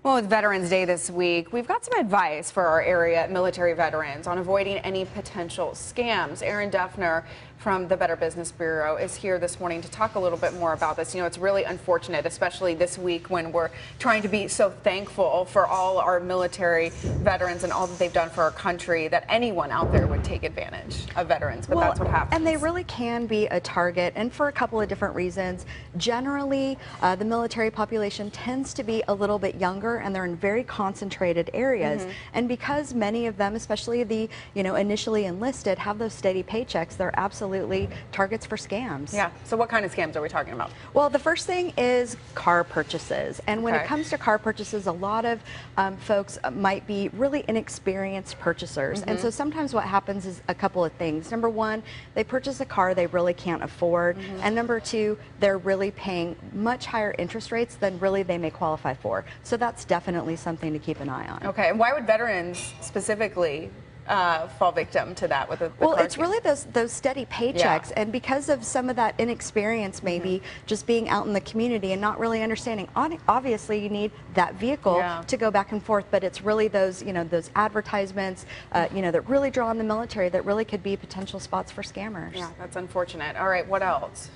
Well, with Veterans Day this week, we've got some advice for our area military veterans on avoiding any potential scams. Erin Dufner from the Better Business Bureau is here this morning to talk a little bit more about this. You know, it's really unfortunate, especially this week when we're trying to be so thankful for all our military veterans and all that they've done for our country, that anyone out there would take advantage of veterans, but that's what happens. And they really can be a target, and for a couple of different reasons. Generally, the military population tends to be a little bit younger, and they're in very concentrated areas. And because many of them, especially the initially enlisted, have those steady paychecks, they're absolutely targets for scams. Yeah. So what kind of scams are we talking about? Well, the first thing is car purchases. And when it comes to car purchases, a lot of folks might be really inexperienced purchasers. And so sometimes what happens is a couple of things. Number one, they purchase a car they really can't afford. And number two, they're really paying much higher interest rates than really they may qualify for. So that's definitely something to keep an eye on. Okay. And why would veterans specifically fall victim to that with the well, car it's really those steady paychecks, and because of some of that inexperience, maybe just being out in the community and not really understanding. Obviously, you need that vehicle to go back and forth, but it's really those those advertisements that really draw on the military that really could be potential spots for scammers. Yeah, that's unfortunate. All right, what else?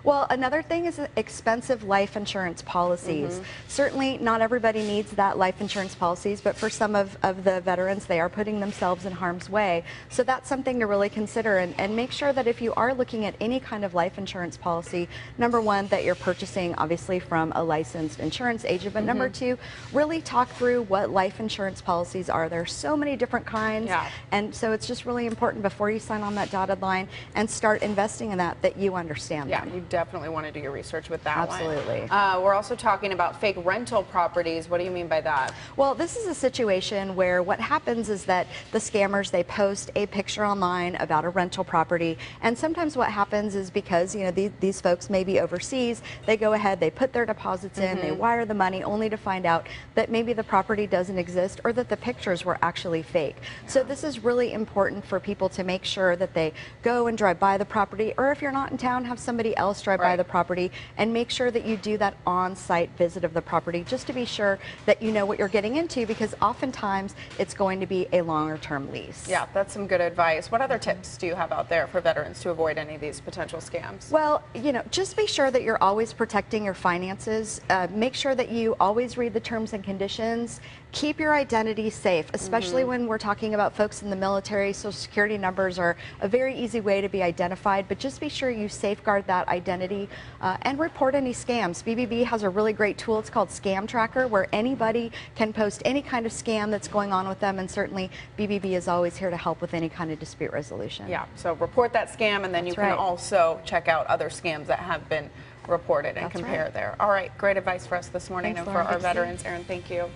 Well, another thing is expensive life insurance policies. Certainly not everybody needs that life insurance policies, but for some of the veterans, they are putting themselves in harm's way. So that's something to really consider, and make sure that if you are looking at any kind of life insurance policy, number one, that you're purchasing obviously from a licensed insurance agent, but number two, really talk through what life insurance policies are. There are so many different kinds, and so it's just really important before you sign on that dotted line and start investing in that you understand them. You definitely want to do your research with that one. Absolutely. We're also talking about fake rental properties. What do you mean by that? Well, this is a situation where what happens is that the scammers, they post a picture online about a rental property, and sometimes what happens is because these folks may be overseas, they go ahead, they put their deposits in, they wire the money, only to find out that maybe the property doesn't exist or that the pictures were actually fake. So this is really important for people to make sure that they go and drive by the property, or if you're not in town, have somebody else drive by the property, and make sure that you do that on-site visit of the property just to be sure that you know what you're getting into, because oftentimes it's going to be a longer term lease. Yeah, that's some good advice. What other tips do you have out there for veterans to avoid any of these potential scams? Well, just be sure that you're always protecting your finances. Make sure that you always read the terms and conditions. Keep your identity safe, especially when we're talking about folks in the military. Social security numbers are a very easy way to be identified, but just be sure you safeguard that identity and report any scams. BBB has a really great tool. It's called Scam Tracker, where anybody can post any kind of scam that's going on with them, and certainly BBB is always here to help with any kind of dispute resolution. Yeah, so report that scam, and then you can also check out other scams that have been reported and compare there. All right, great advice for us this morning. Thanks, and for Lauren. our veterans. Erin, thank you.